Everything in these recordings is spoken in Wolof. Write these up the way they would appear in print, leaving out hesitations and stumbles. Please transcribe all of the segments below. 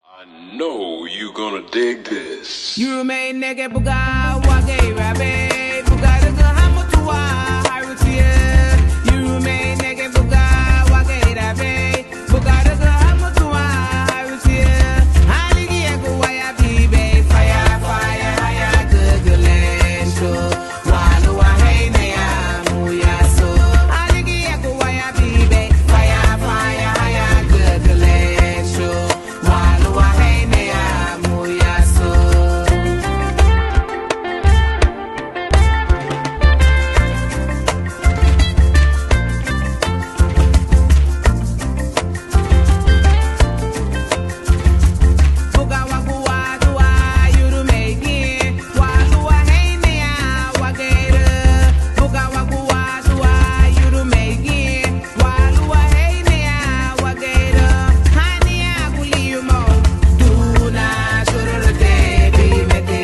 I know you gonna dig this. Yurumein nege buga wage rabe buga daga hamutuwa harutie. Yurumein nege buga wage rabe buga daga hamutuwa harutie. Haligi ego waya bibe fire fire haya gugulento walu wa hey ne ya muyaso. Haligi ego waya bibe fire fire haya gugulento walu wa hey ne ya muyaso. Buga wagu wadu wa Yurumein walu wa hey ne ya wagera. Buga wagu wadu wa Yurumein walu wa hey ne ya wagera. Hani ya guliyumo duna shururte bimete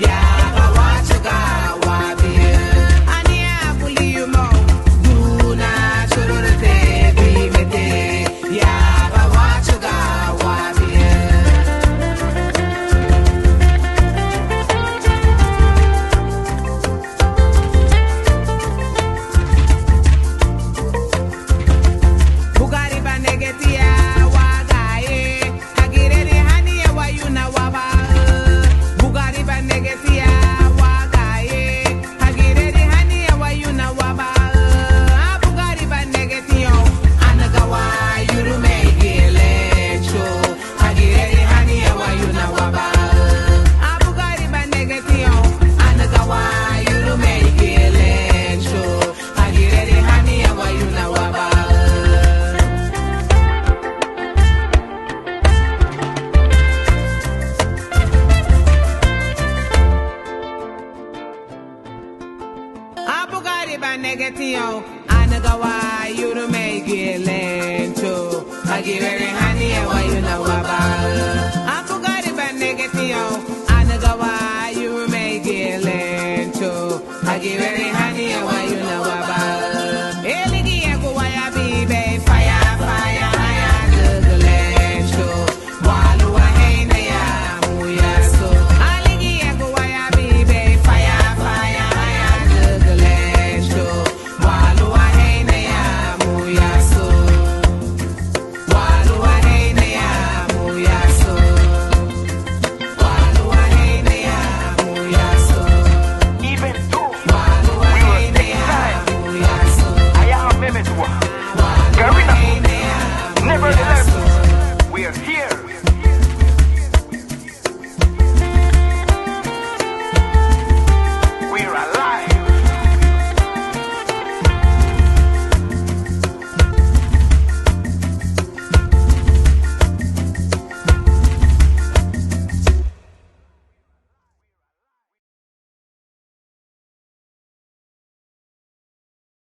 ya bawachuga wabiye. Hani ya guliyumo duna shururte bimete ya bawachuga wabiye. Bugari banegetia wagaye agirere haniye wayuna waba. Bugari banegetia wagaye agirere haniye wayuna waba. Bugari banegetio anagawa Yurumein lecho agirere haniye wayuna waba. Bugari banegetio anagawa Yurumein lecho agirere haniye wayuna waba. Abugari banegetio anagawa Yurumein lento agirere